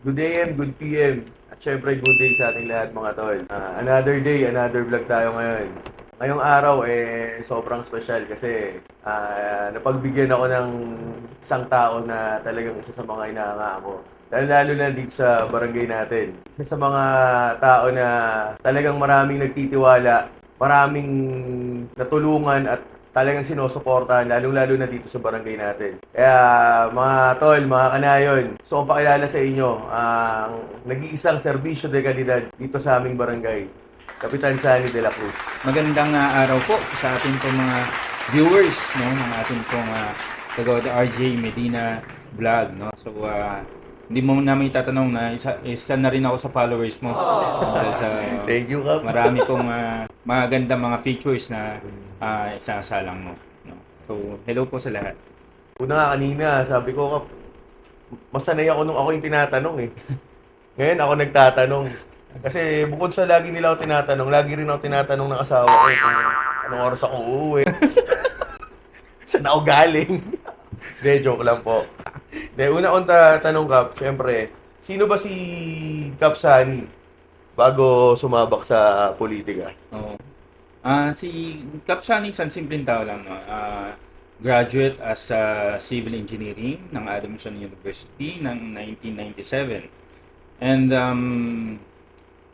Good AM, good PM. At syempre, good day sa ating lahat mga tol. Another day, another vlog tayo ngayon. Ngayong araw, sobrang special kasi napagbigyan ako ng isang tao na talagang isa sa mga inaanga ko. Lalo na dito sa barangay natin. Isa sa mga tao na talagang maraming nagtitiwala, maraming natulungan at talagang sinusuportahan, lalong-lalo na dito sa barangay natin. Kaya mga tol, mga kanayon, gusto kong pakilala sa inyo ang nag-iisang serbisyo de kalidad dito sa aming barangay, Kapitan Sunny de la Cruz. Magandang araw po sa ating pong mga viewers, no, ng ating pong Kagawad RJ Medina vlog, no. So hindi mo namin itatanong na isa na rin ako sa followers mo. Dahil sa Thank you, Kap. marami pong magandang mga features na isasalang mo, no. So hello po sa lahat. Una nga kanina, sabi ko, Kap, masanay ako nung ako yung tinatanong eh. Ngayon ako nagtatanong. Kasi bukod sa lagi nila ako tinatanong, lagi rin ako tinatanong ng asawa ko kung anong oras ako uuwi. Saan ako galing? Hindi, joke lang po. Hindi, una akong tanong, Kap, syempre, sino ba si Kap Sunny bago sumabak sa politika? Oo. Si Kap Sunny, isang simpleng tao lang, no. Graduate as civil engineering ng Adamson University ng 1997. And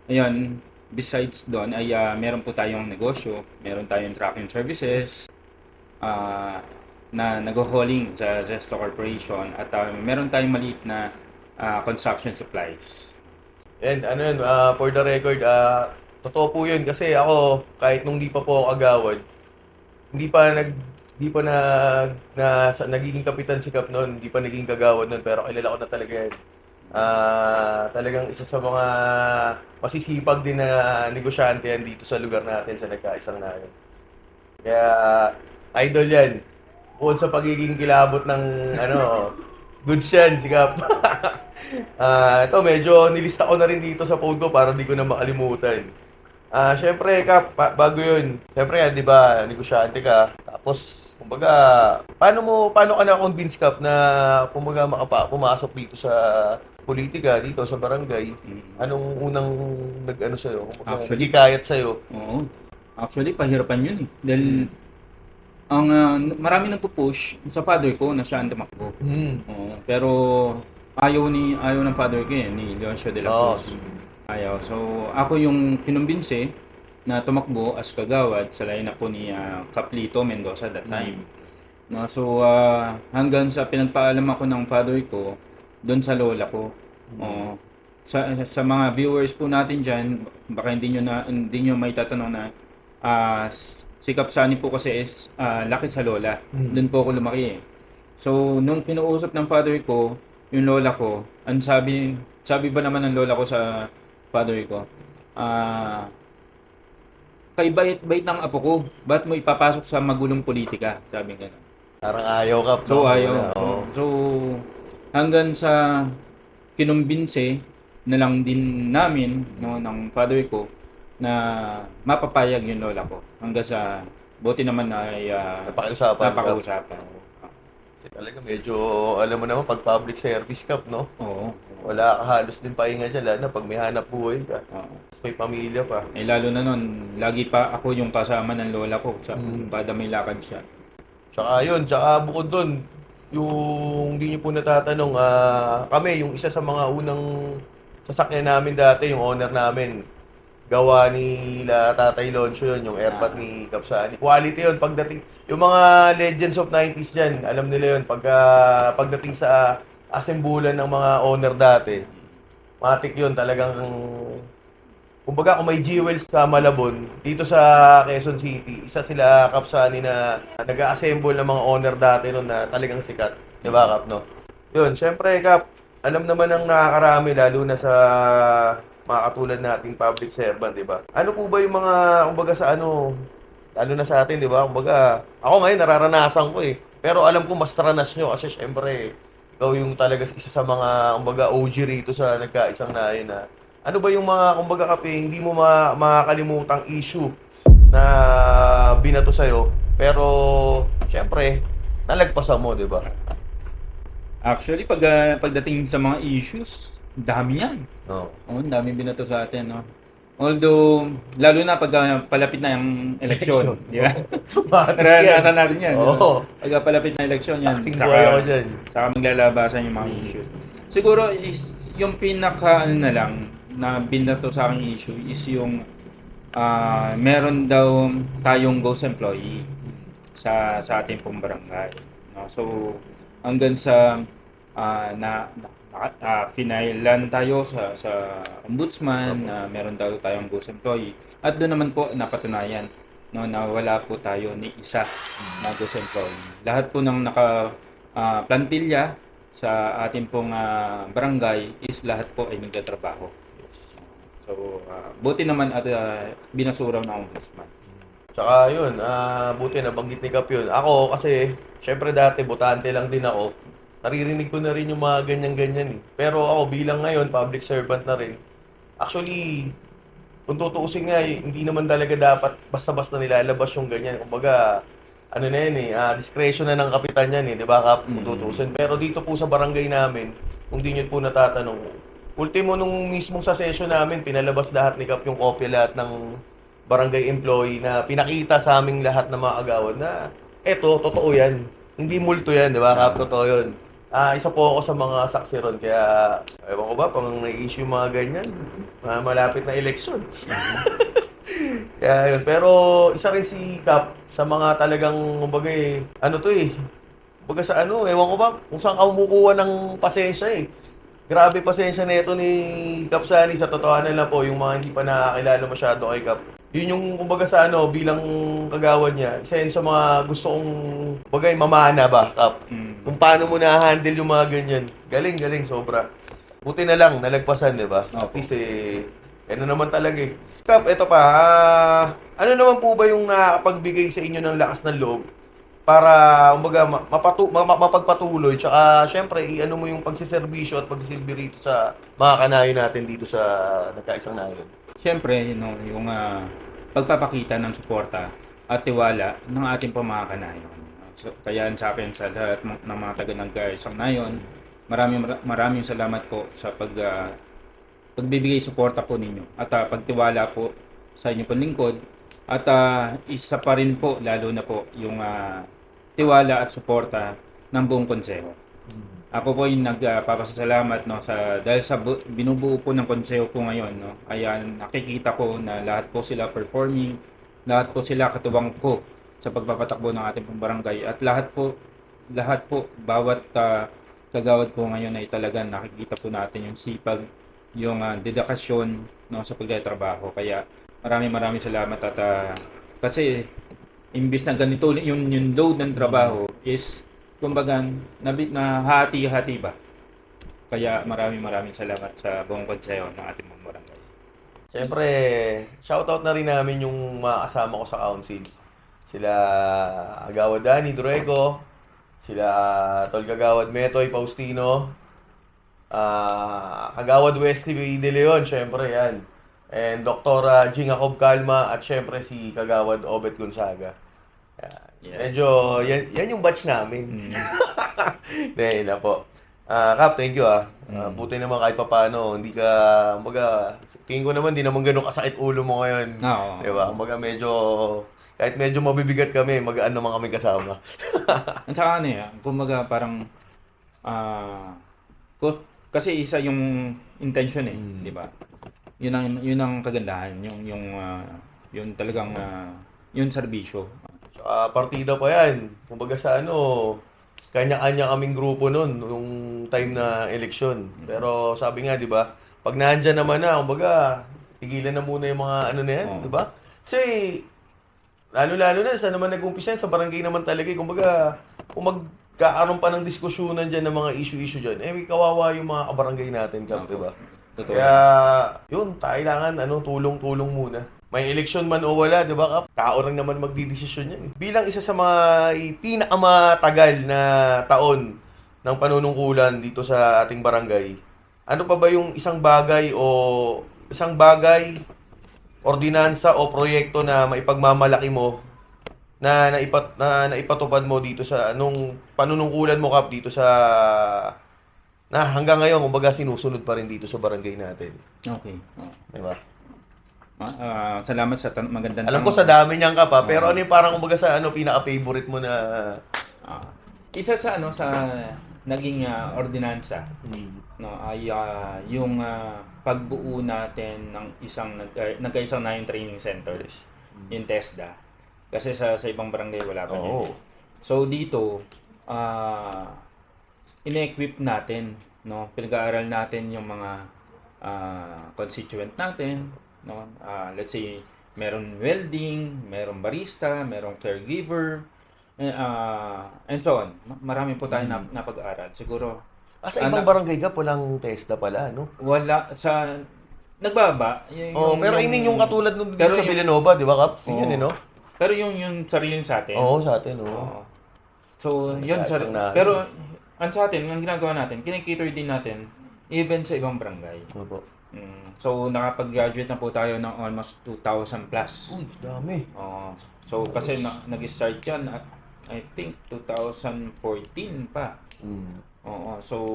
ayun, besides doon ay meron po tayong negosyo, meron tayong trucking services na nag-hauling sa Zesto Corporation at meron tayong maliit na construction supplies. And ano yun, for the record, totoo po yun kasi ako, kahit nung di pa po ako agawad, hindi pa nagiging kapitan si Kap noon, hindi pa naging kagawad noon, pero kilala ko na talaga yan. Talagang isa sa mga masisipag din na negosyante yan dito sa lugar natin sa nagkaisang namin. Kaya, idol yan. Bukod sa pagiging kilabot ng goods yan, si Kap. Ito, medyo nilista ko na rin dito sa phone ko para di ko na makalimutan. Syempre, Kap, bago yun, syempre, di ba, negosyante ka. Tapos, kumbaga, paano ka na-convince, Kap, na kumbaga pumasok dito sa politika, dito sa barangay? Anong unang nag-ano sa'yo? Kumbaga, nagkikayat sa'yo? Oo. Actually, pahirapan yun eh. Dahil ang marami nagpo-push sa father ko na siya ang tumakbo. Oo. Pero ayaw ng father ko ni Leoncio de la Cruz. Ayaw. So ako yung kinumbinse na tumakbo as kagawad sa lineup po ni Caplito Mendoza that time. No, so hanggang sa pinagpaalam ako ng father ko doon sa lola ko. Sa mga viewers po natin diyan, baka hindi niyo may tatanong na si Kap Sunny po kasi is laki sa lola. Doon po ako lumaki eh. So nung kinuusap ng father ko yung lola ko, ang sabi ba naman ng lola ko sa father ko, kay bait ng apo ko, ba't mo ipapasok sa magulong politika? Sabi nga. Parang ayaw, Kap. So ayaw. So hanggang sa kinumbinse na lang din namin, no, ng father ko na mapapayag yung lola ko. Hanggang sa buti naman ay napakiusapan. Kap. Kasi talaga medyo, alam mo naman, pag public service, Kap, no? Oo. Wala ka halos din pahinga dyan, lalo na pag may hanap buhay ka. Oo. Tapos may pamilya pa. Lalo na nun, lagi pa ako yung kasama ng lola ko kada may lakad siya. Tsaka bukod dun, yung hindi nyo po natatanong, kami, yung isa sa mga unang sasakyan namin dati, yung owner namin, gawa ni Tatay Loncio yun, yung airpot ni Kap Sunny. Quality yun, yung mga legends of 90s dyan, alam nila yun, pagdating sa asembulan ng mga owner dati, matik yun, talagang, kumbaga kung may jewels sa Malabon, dito sa Quezon City, isa sila Kap Sunny na nag-assemble ng mga owner dati nun na talagang sikat. Diba, Kap, no? Yun, syempre, Kap, alam naman ng nakakarami, lalo na sa mga katulad nating public servant, di ba? Ano po ba yung mga, kumbaga sa lalo na sa atin, di ba? Kumbaga, ako ngayon nararanasan ko eh. Pero alam ko mas ranas nyo kasi syempre, ikaw yung talaga isa sa mga, kumbaga, OG rito sa nagkaisang nahin na. Ano ba yung mga, kumbaga, Kape, hindi mo makakalimutang issue na binato sa'yo, pero syempre, nalagpasan mo, di ba? Actually, pagdating sa mga issues, Dami yan. Oo. Oo, ang dami binato sa atin, no? Although, lalo na pag palapit na yung eleksyon, di ba? Matik yan. Naranasan natin yan. Oo. Pag palapit na eleksyon yan, Saksing buhay ako dyan. saka maglalabasan yung mga issues. Siguro, is, yung pinaka, ano na lang, na binato sa aking issue is yung meron daw tayong ghost employee sa ating pong barangay. No? So, hanggang sa finailan tayo sa ombudsman na meron daw tayong ghost employee. At doon naman po napatunayan no, na wala po tayo ni isa na ghost employee. Lahat po ng plantilla sa ating pong barangay is lahat po ay nagtatrabaho. So, buti naman at binasura ng ombudsman. Tsaka yun, buti nabanggit ni Kap yun. Ako kasi, syempre dati botante lang din ako. Naririnig ko na rin yung mga ganyan-ganyan eh. Pero ako bilang ngayon, public servant na rin. Actually, kung tutuusin nga, hindi naman talaga dapat basta-basta nilalabas yung ganyan. Kumbaga, ano na yan eh, discretion na ng kapitan yan eh, di ba Kap? Kung tutuusin. Pero dito po sa barangay namin, kung di nyo po natatanong, ultimo nung mismong sa session namin, pinalabas lahat ni Kap yung kopya lahat ng barangay employee na pinakita sa aming lahat ng mga agawad na eto, totoo yan. Hindi multo yan, di ba Kap? Totoo yun. Isa po ako sa mga saksi ron, kaya ewan ko ba, pang na-issue mga ganyan, malapit na eleksyon. Kaya yun, pero isa rin si Kap sa mga talagang, kumbaga ano to eh, kumbaga sa ano, ewan ko ba, kung saan ka kumukuha ng pasensya eh. Grabe pasensya nito ni Kap Sani, sa totohanan lang po, yung mga hindi pa nakakilala masyado kay Kap. Yun yung kumbaga sa ano, bilang kagawad niya, isa yun sa mga gusto kong bagay mamana ba, Kap? Kung paano mo na-handle yung mga ganyan. Galing, galing, sobra. Buti na lang, nalagpasan, di ba? At least ano naman talaga eh. Kap, eto pa, ano naman po ba yung nakapagbigay sa inyo ng lakas ng loob para, kumbaga, mapagpatuloy, tsaka, syempre, i-ano mo yung pagsiservisyo at pagsisilbi rito sa mga kanayon natin dito sa nagkaisang nayon? Siyempre, yung pagpapakita ng suporta at tiwala ng ating pamamakanayon. So, kaya sa akin sa lahat ng mga taga nagkaisang nayon, maraming salamat po sa pagbibigay suporta po ninyo at pagtiwala po sa inyo pong lingkod at isa pa rin po lalo na po yung tiwala at suporta ng buong konseho. Ako po yung nagpapasalamat dahil sa binubuo po ng konseho po ngayon, no. Kaya nakikita ko na lahat po sila performing, lahat po sila katuwang po sa pagpapatakbo ng ating barangay at lahat po bawat kagawad po ngayon ay talagang nakikita po natin yung sipag, yung dedikasyon no sa pagtatrabaho. Kaya maraming salamat at kasi imbis na ganito yung load ng trabaho is kumbaga na hati-hati ba. Kaya maraming salamat sa buong konseho ng ating mga barangay. Siyempre, shoutout na rin namin yung mga kasama ko sa council. Sila Agawad Danny Dureco, sila Tol Kagawad Metoy Faustino, Kagawad Wesley De Leon, syempre yan. And Dr. Jing Jacob Calma at syempre si Kagawad Obet Gonzaga. Yes. Medyo, yan yung batch namin. Dahil na po. Kap, thank you buti naman kahit papaano, hindi ka, kumbaga, tingin ko naman, di naman ganun kasakit ulo mo ngayon. Oo. Diba? Kumbaga kahit medyo mabibigat kami, magaan naman kami kasama. At saka kumbaga parang, kasi isa yung intention di ba? Yun ang kagandahan, yung talagang, yung serbisyo. Partida pa yan. Kumbaga sa kanya-kanya kaming grupo noon nung time na eleksyon. Pero sabi nga, 'di ba? Pag nandiyan naman na, kumbaga, tigilan na muna yung mga na yan, 'di ba? Kasi lalo na saan naman nag-umpisa sa barangay naman talaga. Kumbaga, kung magkakaroon pa ng diskusyonan diyan ng mga issue diyan, may kawawa yung mga kabarangay natin, Kap, 'di ba? Kaya, yun, kailangan tulong-tulong muna. May eleksyon man o wala, di ba Kap? Tao rin naman magdidesisyon yan. Bilang isa sa mga pinakamatagal na taon ng panunungkulan dito sa ating barangay, ano pa ba yung isang bagay, ordinansa o proyekto na maipagmamalaki mo na naipatupad mo dito sa nung panunungkulan mo, Kap, dito sa na hanggang ngayon, kumbaga sinusunod pa rin dito sa barangay natin. Okay. Di ba? Salamat sa magandang Alam ko sa dami niyang ka pa, pero ano yung parang kumbaga sa pinaka-favorite mo na... Isa sa naging ordinansa no ay yung pagbuo natin ng isang nagkaisang na yung training centers in TESDA. Kasi sa ibang barangay wala pa yun. So dito ine-equip natin, no, pinag-aaral natin yung mga constituent natin, no. Let's say meron welding, meron barista, meron caregiver, and so on. Marami po tayo napag-aaral. Siguro sa ibang barangay ka walang TESDA pala, no? wala sa nagbaba. Pero hindi yung katulad nung dito sa Villanova, di ba, Kap? Yun, no? Pero yung sarili sa atin. Sa atin, So, yun pero ang sa atin, ang ginagawa natin, kinikater din natin even sa ibang barangay. Opo. So, nakapag-graduate na po tayo ng almost 2,000 plus. Uy, dami. So, kasi nag-start yan at I think 2014 pa. So,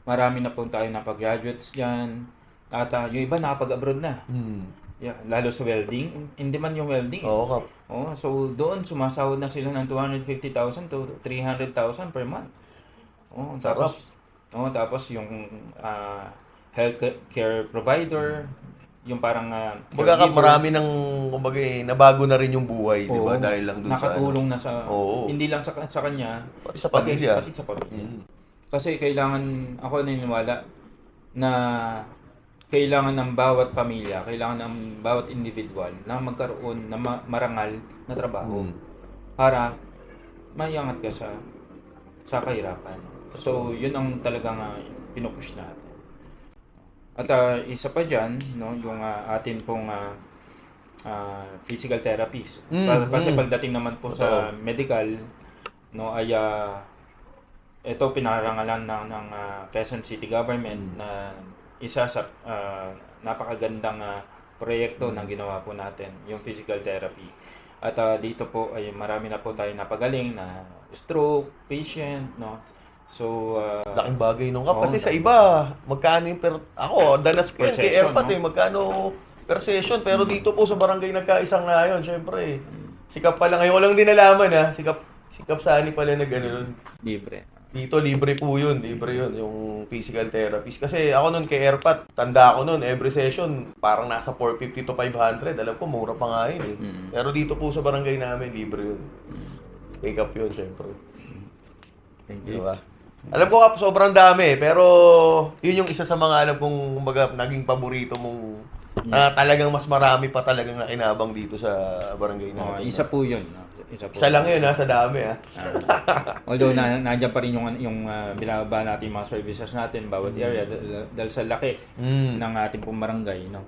marami na po tayo napag-graduates dyan. At yung iba nakapag-abroad na. Yeah, lalo sa welding. Hindi man yung welding. Kap. So, doon sumasahod na sila ng 250,000 to 300,000 per month. Tapos yung health care provider, yung parang kumbaga marami ng kumbaga nabago na rin yung buhay, di ba? Dahil lang doon nakatulong na sa hindi lang sa kanya, pati sa pamilya. Pati sa pamilya. Kasi ako naniniwala na kailangan ng bawat pamilya, kailangan ng bawat individual na magkaroon ng marangal na trabaho para maiangat ka sa kahirapan. So, yun ang talagang pinupush natin. At isa pa dyan, no, yung atin pong physical therapies. Kasi pagdating naman po sa medical, no, ay ito pinarangalan ng Quezon City Government na isa sa napakagandang proyekto na ginawa po natin, yung physical therapy. At dito po ay marami na po tayo napagaling na stroke patient, no. So, laking bagay nung Kap. Kasi sa iba, magkano yung ako, danas ko kay Airpat magkano per session. Pero dito po sa barangay nagkaisang na yun, syempre. Si Kap pala, ngayon ko lang din nalaman si Kap Sani pala nun. Libre. Dito, libre po yun, yung physical therapist. Kasi ako nun kay Airpat, tanda ako nun, every session, parang nasa 450 to 500. Alam ko, mura pa nga yun Pero dito po sa barangay namin, libre yun. Kay Kap yun, syempre. Thank you. Diba? Alam ko Kap, sobrang dami, pero yun yung isa sa mga alam kong kumbaga naging paborito mong talagang mas marami pa talagang nakinabang dito sa barangay natin. Isa po yun. Isa lang yun sa dami Although nandiyan pa rin yung binababa natin yung mga services natin bawat area dahil sa laki ng ating pong barangay, no.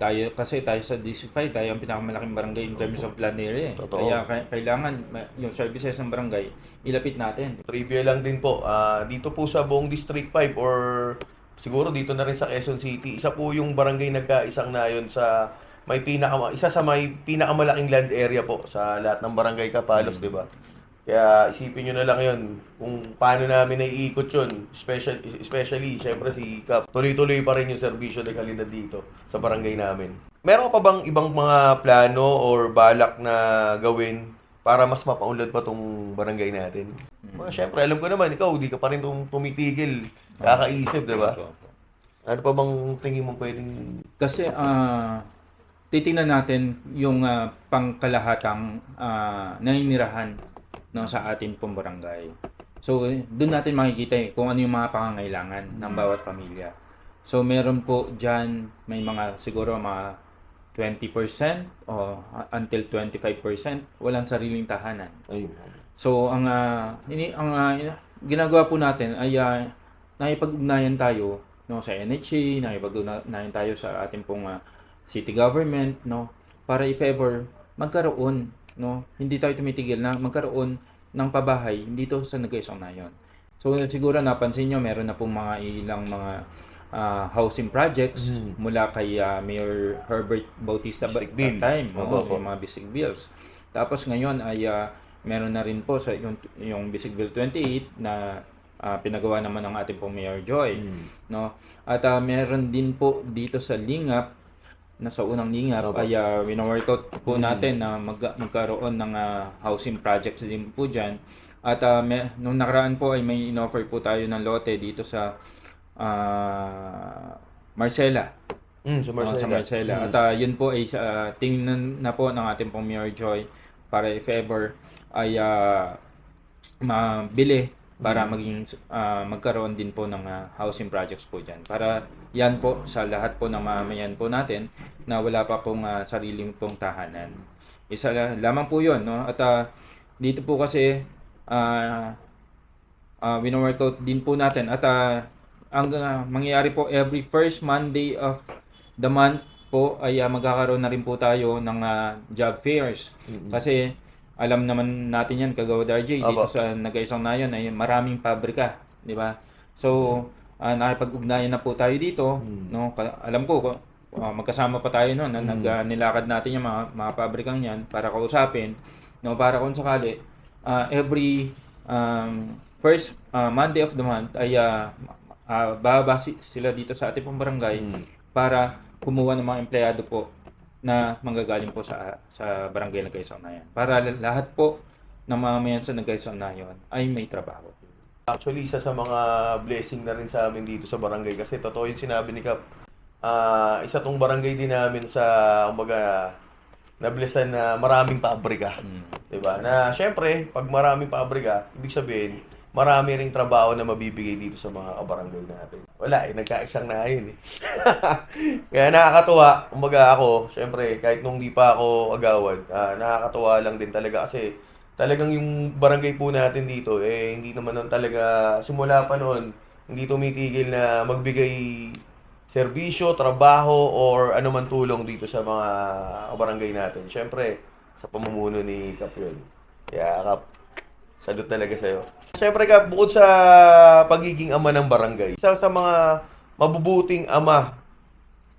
Tayo sa DC5, tayo ang pinakamalaking barangay in terms of land area. Kaya kailangan yung services ng barangay ilapit natin. Trivia lang din po, dito po sa buong District 5 or siguro dito na rin sa Quezon City, isa po yung barangay nagkaisang na yun sa isa sa may pinakamalaking land area po sa lahat ng barangay Kapalos, di ba? Kaya isipin nyo na lang yun kung paano namin naiikot yun. Especially, syempre si Kap. Tuloy-tuloy pa rin yung serbisyo de kalidad dito sa barangay namin. Meron ka pa bang ibang mga plano or balak na gawin para mas mapaunlad pa tong barangay natin? Syempre, alam ko naman, ikaw, di ka pa rin tumitigil, kakaisip, di ba? Ano pa bang tingin mo pwedeng... Kasi, titingnan natin yung pangkalahatang naninirahan sa ating pong barangay. So, doon natin makikita kung ano yung mga pangangailangan ng bawat pamilya. So, meron po dyan, may mga siguro mga 20% o until 25% walang sariling tahanan. So, ang ginagawa po natin ay nakipag-ugnayan tayo sa NHA, nakipag-ugnayan tayo sa ating pong city government, para if ever magkaroon, hindi tayo tumitigil na magkaroon ng pabahay dito sa Nagaisang Nayon. So siguro napansin nyo, meron na pong ilang mga housing projects mula kay Mayor Herbert Bautista that time, yung mga Bisig Bills. Tapos ngayon ay meron na rin po sa yung Bisig Bill 28 na pinagawa naman ng ating pong Mayor Joy, no? At meron din po dito sa Lingap, nasa unang Lingap, Opo. ay wino-workout po natin na magkaroon ng housing projects din po dyan. At nung nakaraan po ay may in-offer po tayo ng lote dito sa Marcela. Sa Marcela. Sa Marcela. At yun po ay tingnan na po ng ating pong Mayor Joy para if ever ay mabili para magkaroon din po ng housing projects po dyan. Para yan po sa lahat po ng mamamayan po natin na wala pa pong sariling pong tahanan. Isa lamang po yun, no? At dito po kasi wino-workout din po natin at ang mangyayari po every first Monday of the month po ay magkakaroon na rin po tayo ng job fairs. Kasi alam naman natin yan, kagawa RJ, dito sa Nag-Aisang Nayon ay maraming pabrika, di ba? So, nakipag-ugnayan na po tayo dito, no? Alam ko, magkasama pa tayo noon na nilakad natin yung mga pabrikang yan para kausapin, no? Para kung sakali, every first Monday of the month ay bababa sila dito sa ating pong barangay para kumuha ng mga empleyado po na manggagaling po sa barangay Nag-Aisang Nayon. Para lahat po ng mamamayan sa Nag-Aisang Nayon ay may trabaho. Actually, isa sa mga blessing na rin sa amin dito sa barangay kasi totoo yung sinabi ni Kap. Isa tong barangay din namin sa, kumbaga, na-blessan na maraming pabrika. Diba? Na syempre, pag maraming pabrika, ibig sabihin, marami ring trabaho na mabibigay dito sa mga kabarangay natin. Wala Nag-Aisang Nayon Kaya nakakatuwa, kumbaga ako, syempre, kahit nung di pa ako agawad, nakakatuwa lang din talaga kasi talagang yung barangay po natin dito, hindi naman nun talaga, simula pa noon, hindi tumitigil na magbigay serbisyo, trabaho, or anuman tulong dito sa mga kabarangay natin. Syempre, sa pamumuno ni Kap yun. Kaya Kap, salute talaga sa'yo. Siyempre Kap, bukod sa pagiging ama ng barangay, isa sa mga mabubuting ama,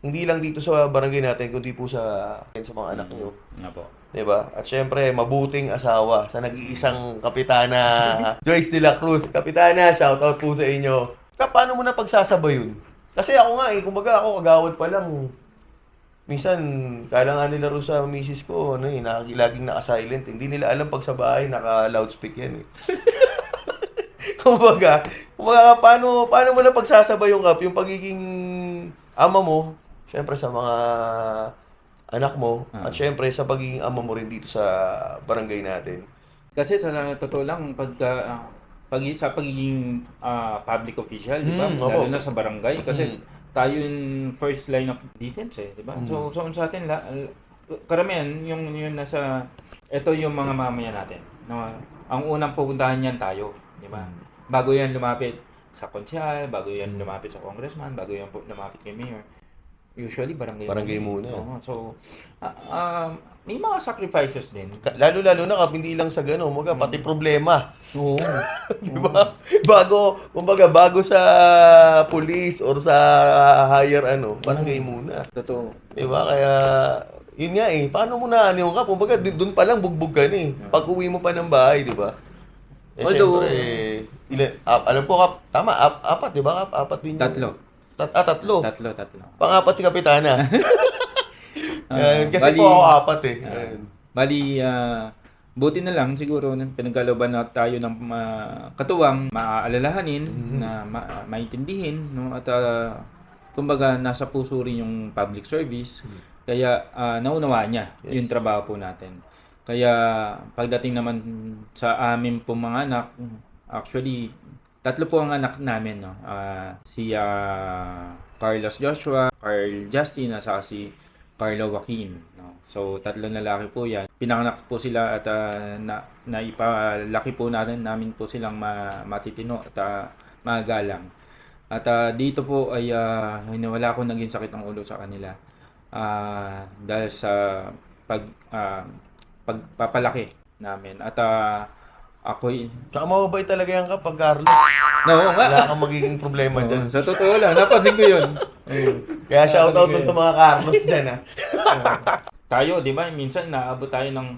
hindi lang dito sa barangay natin, kundi po sa mga anak nyo. Nga po. Diba? At syempre, mabuting asawa sa nag-iisang kapitana, Joyce de la Cruz. Kapitana, shoutout po sa inyo. Kap, paano mo na pagsasabay yun? Kasi ako nga kumbaga ako kagawad pa lang. Minsan, kala nga nila rin sa misis ko, laging naka-silent. Hindi nila alam pag sa bahay, naka-loudspeak yan kumbaga, paano mo na pagsasabay yung Kap, yung pagiging ama mo, syempre sa mga anak mo, at syempre sa pagiging ama mo rin dito sa barangay natin. Kasi sa totoo lang, sa pagiging public official, di ba? Lalo na sa barangay, kasi tayo yung first line of defense di ba? So sa atin, karamihan, yung nasa, ito yung mga mamamayan natin. No? Ang unang pupuntahan niyan tayo, di ba? Bago yan lumapit sa konsyal, bago yan lumapit sa congressman, bago yan lumapit kay mayor. Usually, barangay muna. So, may mga sacrifices din. Lalo-lalo na Kap, hindi lang sa gano'n, pati problema. Oo. Di ba? Bago sa police or sa higher barangay muna. Totoo. Di ba? Kaya, yun nga paano mo na yung Kap? Kumbaga, doon pa lang bugbog ka Pag uwi mo pa ng bahay, di ba? Although, syempre, alam ko Kap, tama, apat, di ba Kap? Apat din yung... Tatlo. Pangapat si Kapitana. Kasi bali, po ako apat Bali, buti na lang siguro pinagkalooban na tayo ng katuwang maaalalahanin, na maintindihin, no? At kumbaga nasa puso rin yung public service. Kaya naunawaan niya yung trabaho po natin. Kaya pagdating naman sa amin po mga anak, actually, tatlo po ang anak namin, no? Si Carlos Joshua, Carl Justin, at saka si Carlo Joaquin, no? So, tatlong lalaki po yan. Pinanganak po sila at naipalaki po namin po silang matitino at magalang. At dito po ay wala akong naging sakit ng ulo sa kanila. Dahil sa pagpapalaki namin. At ako'y... Tsaka mababait talaga yan Kap, pag Carlos. No, nga. Wala kang magiging problema dyan. Sa totoo lang, napansin ko yun. Kaya shoutout dun sa mga Carlos dyan Tayo, di ba, minsan naabot tayo ng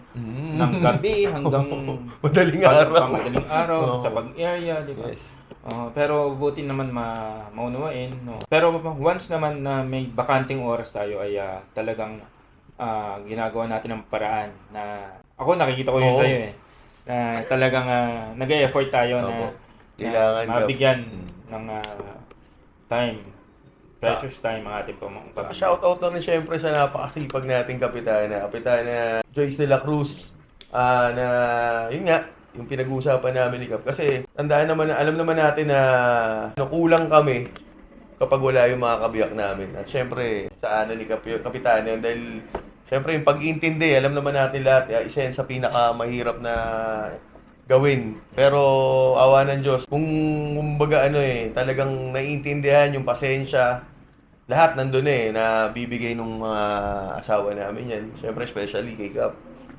gabi hanggang madaling araw. Madaling araw sa pag-area, di ba? Yes. Pero buti naman maunawain, no. Pero once naman na may bakanting oras tayo ay talagang ginagawa natin ng paraan na ako nakikita ko yun Oo. sa'yo eh. Na talagang nag-e-effort tayo Opo. na Kailangan mabigyan Mm. ng time, precious time ang ating pamilya. Shoutout na rin syempre sa napakasipag nating kapitana. Kapitana Joyce de la Cruz. Na yun nga, yung pinag-uusapan namin ni Kap. Kasi tandaan naman, alam naman natin na kulang kami kapag wala yung mga kabiyak namin. At syempre, sa ni Kapitana yun. Dahil syempre yung pag-iintindi, alam naman natin lahat, isa yan sa pinakamahirap na gawin. Pero awa ng Diyos, kung kumbaga talagang naiintindihan yung pasensya, lahat nandun na bibigay nung mga asawa namin yan. Siyempre, especially kay Kap.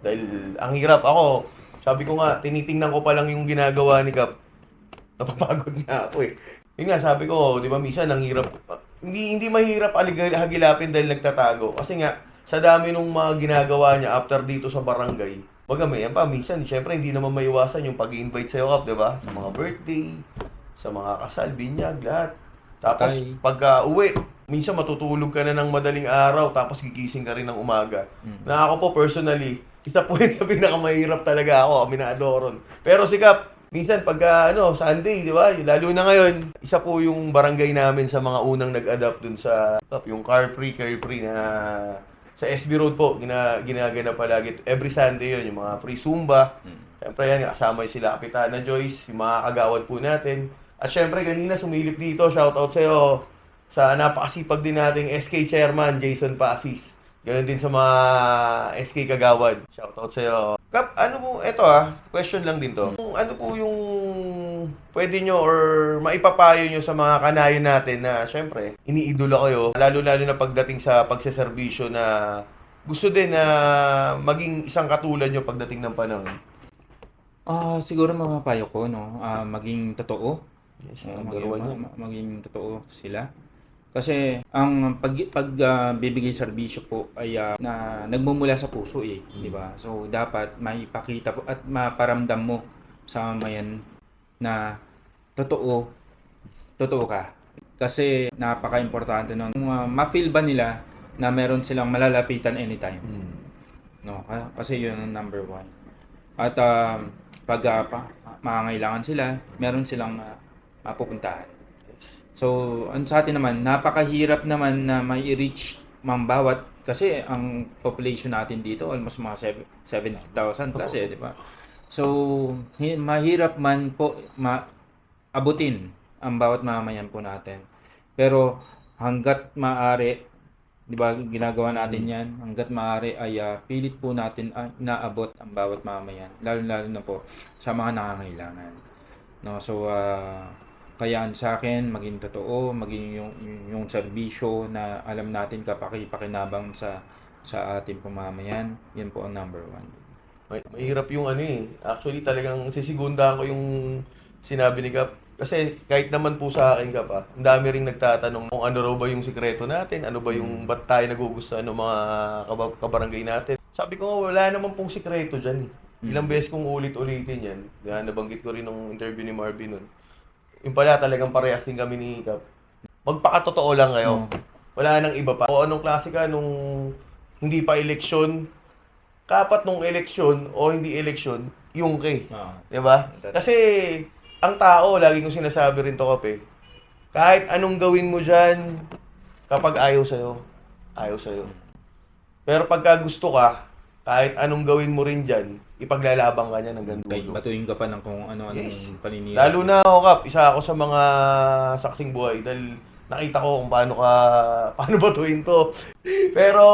Dahil ang hirap ako, sabi ko nga, tinitingnan ko pa lang yung ginagawa ni Kap. Napapagod na ako Yun nga, sabi ko, di ba, minsan ang hirap. Hindi mahirap hagilapin dahil nagtatago. Kasi nga, sa dami nung mga ginagawa niya after dito sa barangay, baga may yan pa, minsan, syempre, hindi naman maiwasan yung pag-invite sa'yo, Kap, di ba? Sa mga birthday, sa mga kasal, binyag, lahat. Tapos, Patay. pagka uwi, minsan matutulog ka na ng madaling araw, tapos gigising ka rin ng umaga. Na ako po, personally, isa po yun sa pinakamahirap talaga ako, aminado ron. Pero si Kap, minsan pagka Sunday, di ba? Lalo na ngayon, isa po yung barangay namin sa mga unang nag-adapt dun sa Kap, yung carefree na sa SB Road po, ginaganap palagi. Every Sunday yun, yung mga free Zumba. Siyempre yan, kasama yung sila Kapitana Joyce, yung mga kagawad po natin. At syempre, kanina sumilip dito, shoutout sa'yo sa napakasipag din nating SK Chairman, Jason Pasis. Ganon din sa mga SK Kagawad. Shoutout sa'yo. Kap, question lang din to. Ano po yung pwede nyo or maipapayo nyo sa mga kanayon natin na syempre, iniidolo kayo. Lalo-lalo na pagdating sa pagseserbisyo na gusto din na maging isang katulad nyo pagdating ng panahon. Siguro mapapayo ko, no, maging totoo. Yes, Oo, number one yan. maging totoo sila. Kasi ang bibigay serbisyo po ay na nagmumula sa puso di ba? So dapat maipakita po at maparamdam mo sa mamayan na totoo ka. Kasi napaka-importante nun. Ma-feel ba nila na meron silang malalapitan anytime? No, kasi 'yun ang number one. At pag mangangailangan sila, meron silang mapupuntahan. So, sa atin naman, napakahirap naman na mai-reach bawat kasi ang population natin dito almost mga 70,000 plus di ba? So, mahirap man po abutin ang bawat mamamayan po natin. Pero hangga't maaari, di ba, ginagawa natin yan, hangga't maaari ay pilit po natin naabot ang bawat mamamayan, lalo-lalo na po sa mga nangangailangan. No, so kaya sa akin, maging totoo, maging yung serbisyo na alam natin kapakipakinabang sa ating pamamayan, yan po ang number one. Mahirap yung Actually, talagang sisigundaan ko yung sinabi ni Kap. Kasi kahit naman po sa akin, Kap, ang dami ring nagtatanong kung ano raw ba yung sikreto natin, ano ba yung ba't tayo nagugustuhan ng mga kabarangay natin. Sabi ko, wala naman pong sikreto dyan Ilang beses kong ulit-ulitin yan. Nabanggit ko rin nung interview ni Marvin nun. Yung pala talagang parehas din kami ni Kap. Magpakatotoo lang kayo. Wala nang iba pa. O anong klase ka nung hindi pa eleksyon, kapat nung eleksyon o hindi eleksyon, yung diba? Kasi ang tao, lagi kong sinasabi rin to, Kap kahit anong gawin mo dyan, kapag ayaw sa'yo, ayaw sa'yo. Pero pagka gusto ka, kahit anong gawin mo rin dyan, ipaglalaban ka niya ng gandulo. Kahit batuin ka pa ng kung ano-anong paninira. Lalo na ako, Kap, isa ako sa mga saksing buhay dahil nakita ko kung paano batuin to. Pero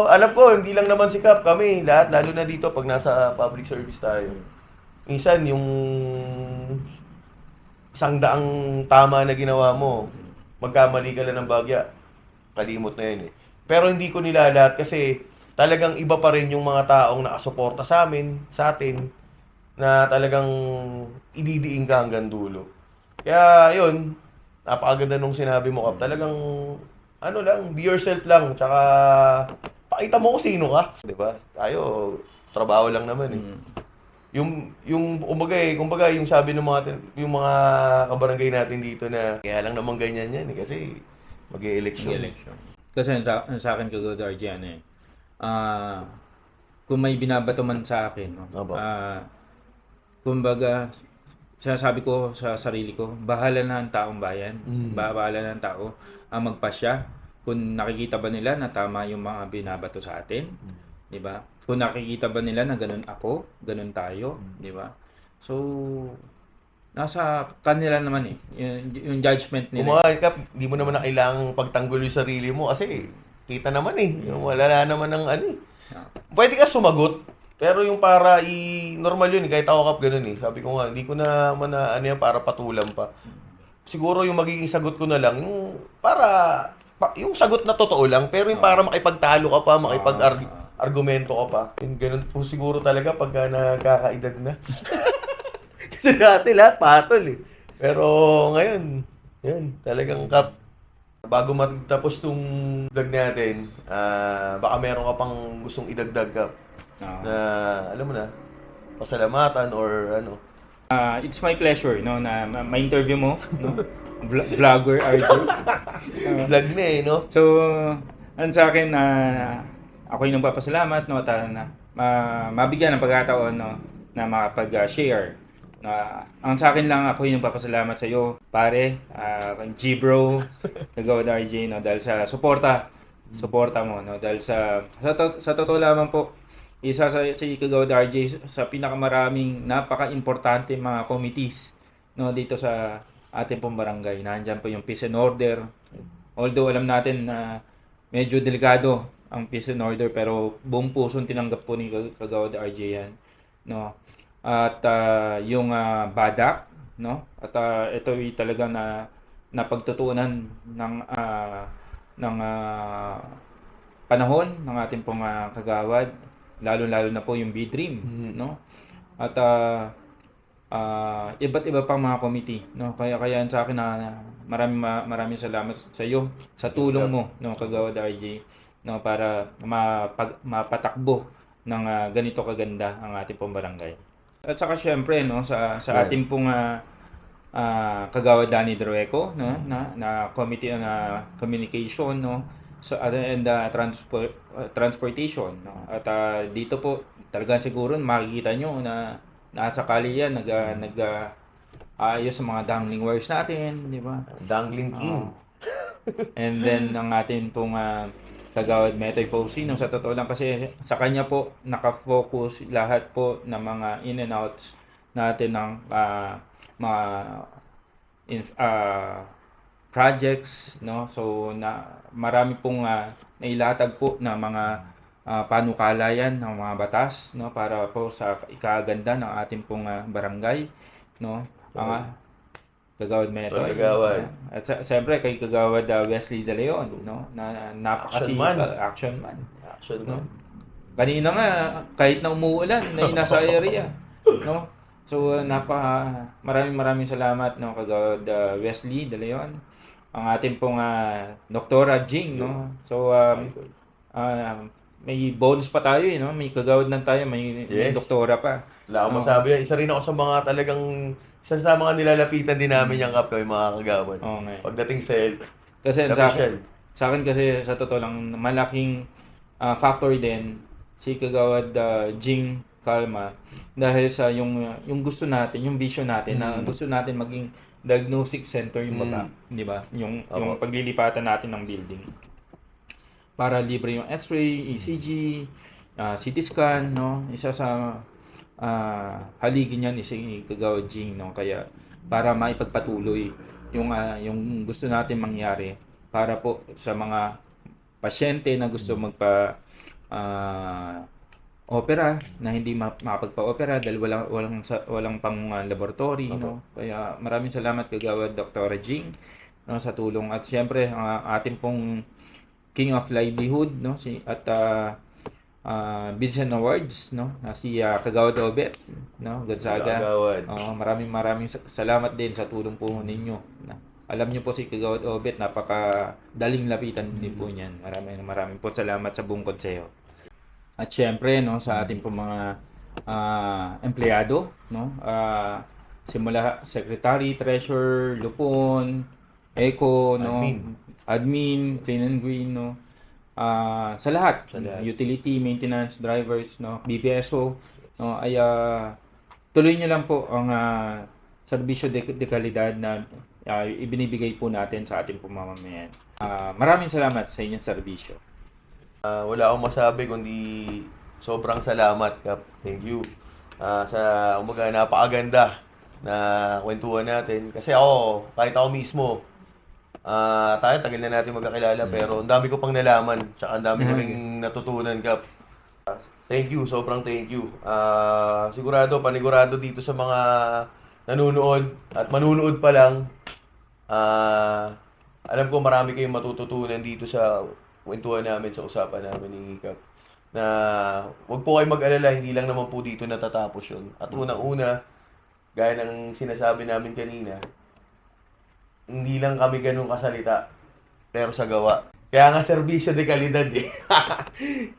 alam ko, hindi lang naman si Kap, kami, lahat, lalo na dito pag nasa public service tayo. Minsan, yung 100 tama na ginawa mo, magkamali ka lang ng bagya, kalimot na yun Pero hindi ko nilalahat kasi talagang iba pa rin yung mga taong nakasuporta sa atin, na talagang ididiin ka hanggang dulo. Kaya yun, napakaganda nung sinabi mo, Kap. Talagang, be yourself lang. Tsaka, pakita mo kung sino ka. Diba? Tayo, trabaho lang naman kumbaga yung sabi ng yung mga kabarangay natin dito na kaya lang naman ganyan yan kasi mag-e-election. Election. Kasi sa akin kagawad RJ, ano eh, kung may binabato man sa akin, no, Opo. kumbaga, sinasabi ko sa sarili ko, bahala na ang taong bayan, bahala na ang tao ang magpasya kung nakikita ba nila na tama yung mga binabato sa atin, di ba? Kung nakikita ba nila na ganun ako, ganun tayo, di ba? So, nasa kanila naman eh, yung judgment nila. Kumain ka, di mo naman na kailangang pagtanggol yung sarili mo kasi kita naman wala naman ng ano eh. Pwede ka sumagot, pero yung para normal yun kahit ako kap ganun eh. Sabi ko nga, hindi ko na ano yan para patulan pa. Siguro yung magiging sagot ko na lang, yung yung sagot na totoo lang, pero yung para makipagtalo ka pa, makipag-argumento ka pa. Yung ganun po siguro talaga pagka nagkakaedad na. Kasi dati lahat patol eh. Pero ngayon, yun, talagang kap. Bago matapos tong vlog natin, baka meron ka pang gustong idagdag kap. Na, alam mo na, pasalamatan or ano. It's my pleasure no na ma-interview mo no vlogger RJ. Vlog na eh no. So sa akin ako yung nagpapasalamat no na mabigyan ng pagkataon no na makapag-share. Ang sa akin lang ako yung nagpapasalamat sa iyo pare, G-Bro, kagawad RJ no dahil sa suporta mo no dahil sa totoo lamang po isa si Kagawad RJ sa pinakamaraming napaka-importante mga committees no dito sa ating pong barangay. Nandiyan po yung peace and order. Although alam natin na medyo delikado ang peace and order pero buong pusong tinanggap po ni Kagawad RJ yan no. At yung badak no at ito ay talaga na napagtutunan ng panahon ng ating pong kagawad. Lalo na po yung B-Dream, no? At iba't iba pang mga committee, no? Kaya sa akin na maraming salamat sa iyo sa tulong mo, no, Kagawad RJ, no, para mapatakbo ng ganito kaganda ang ating pong barangay. At saka syempre, no, sa ating pong Kagawad Danny Drueco, no, na committee on communication, no, so and transportation no at dito po talagang siguro makikita nyo na nasa kali yan ayos sa mga dangling wires natin, di ba? Dangling king. And then ang atin pong Kagawad Metoy Fosi no sa totoo lang kasi sa kanya po nakafocus lahat po ng mga in and outs natin ng mga projects no so marami pong nailatag po na mga panukalayan ng mga batas no para po sa ikaganda ng ating pong barangay no mga Kagawad Metoy at siyempre kay Kagawad Wesley De Leon no na action man no kanina nga kahit na umuulan na nasa area no so maraming salamat no Kagawad Wesley De Leon ang ating pong Doktora Jing no so may bonus pa tayo no may kagawad na tayo may doktora pa wala akong masabi yan isa rin ako sa mga talagang isa sa mga nilalapitan din namin yung kap kami mga kagawad pagdating sa health kasi sa akin kasi sa totoo lang malaking factor din si Kagawad Jing Calma dahil sa yung gusto natin yung vision natin na gusto natin maging diagnostic center yung baba, di ba? Yung paglilipatan natin ng building. Para libre yung X-ray, ECG, CT scan, no? Isa sa haligi niyan is si Kagawad Jing, no? Kaya para maipagpatuloy yung gusto natin mangyari para po sa mga pasyente na gusto magpa opera na hindi makapagpa-opera dahil walang pang laboratory no kaya maraming salamat Kagawad Dr. Jing no sa tulong at siyempre ang ating pong King of Livelihood no at Vincent Awards no na si Kagawad Obet no Gonzaga maraming salamat din sa tulong po ninyo alam niyo po si Kagawad Obet napakadaling lapitan din po niyan maraming po salamat sa buong konseho. At syempre no sa ating pong mga empleyado, no? Simula secretary, treasurer, lupon, eco, no? Admin, clean and green, no? Sa lahat, utility, maintenance, drivers, no? BPSO, no? Ay tuloy niyo lang po ang serbisyo de kalidad na ibinibigay po natin sa ating pamamayan. Maraming salamat sa inyong serbisyo. Wala akong masabi kundi sobrang salamat, Kap. Thank you. Sa umaga, napakaganda na kwentuhan natin. Kasi ako, kahit ako mismo, tagal na natin magkakilala, pero ang dami ko pang nalaman. Tsaka ang dami ko ring natutunan, Kap. Thank you, sobrang thank you. Panigurado dito sa mga nanonood at manunood pa lang. Alam ko marami kayong matututunan dito sa kwentuhan namin, sa usapan namin ni Kap. Na huwag po kayo mag-alala, hindi lang naman po dito natatapos yun. At unang-una, gaya ng sinasabi namin kanina, hindi lang kami ganun kasalita, pero sa gawa. Kaya nga serbisyo de kalidad eh.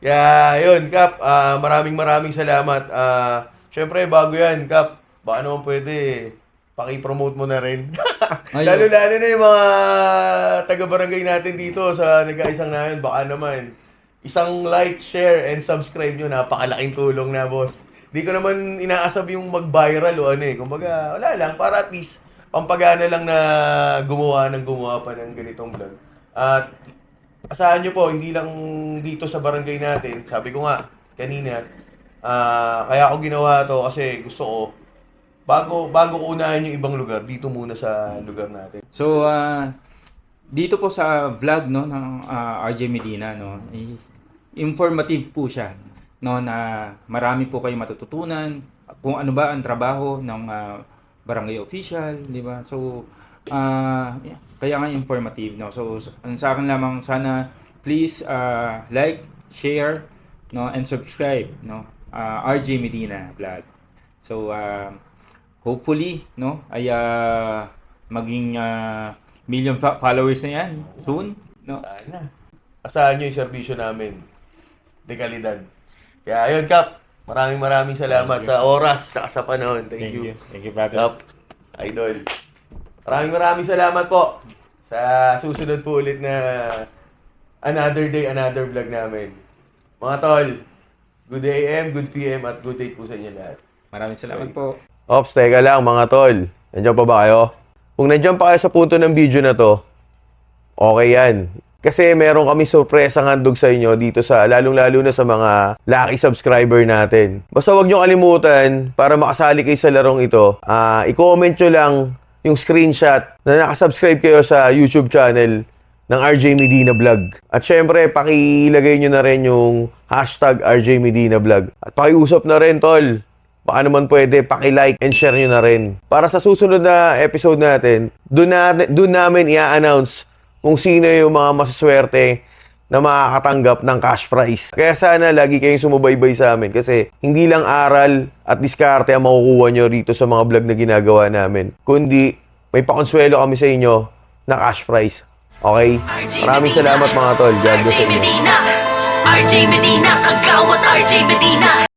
Kaya yun, Kap, maraming salamat. Syempre, bago yan, Kap, baka naman pwede, paki-promote mo na rin. Lalo-lalo na yung mga taga-barangay natin dito sa nag-aisang namin, baka naman, isang like, share, and subscribe nyo, napakalaking tulong na, boss. Di ko naman inaasab yung mag-viral o ano eh. Kumbaga, wala lang, para at least, pampagana lang na gumawa pa ng ganitong vlog. At, asahan nyo po, hindi lang dito sa barangay natin, sabi ko nga, kanina, kaya ako ginawa to kasi gusto ko, bago ko unahin yung ibang lugar, dito muna sa lugar natin. So, dito po sa vlog, no, ng RJ Medina, no, informative po siya, no, na marami po kayong matututunan kung ano ba ang trabaho ng barangay official, di ba? So, kaya nga informative, no. So, sa akin lamang, sana please like, share, no, and subscribe, no, RJ Medina vlog. So, hopefully, no, ay maging million followers na yan soon, no. Sana. Asahan nyo yung serbisyo namin. De kalidad. Kaya ayun, Kap. Maraming salamat sa oras at sa panahon. Thank you. Thank you, brother. Kap, idol. Maraming salamat po sa susunod po ulit na another day, another vlog namin. Mga tol, good AM, good PM, at good day po sa inyo lahat. Maraming salamat po. Ops, teka lang mga tol. Nandiyan pa ba kayo? Kung nandiyan pa kayo sa punto ng video na to, okay yan. Kasi meron kami sorpresang handog sa inyo dito sa, lalong-lalo na sa mga lucky subscriber natin. Basta huwag nyo kalimutan, para makasali kayo sa larong ito, i-comment nyo lang yung screenshot na nakasubscribe kayo sa YouTube channel ng RJ Medina Vlog. At syempre, pakilagay nyo na rin yung hashtag RJ Medina Vlog. At pakiusap na rin, tol. Baka naman pwede, paki-like and share nyo na rin. Para sa susunod na episode natin, doon namin i-announce kung sino yung mga masaswerte na makakatanggap ng cash prize. Kaya sana lagi kayong sumubaybay sa amin kasi hindi lang aral at diskarte ang makukuha nyo rito sa mga vlog na ginagawa namin. Kundi may pakonsuelo kami sa inyo na cash prize. Okay? Maraming salamat mga tol. God bless you. RJ Medina, kagawad RJ Medina.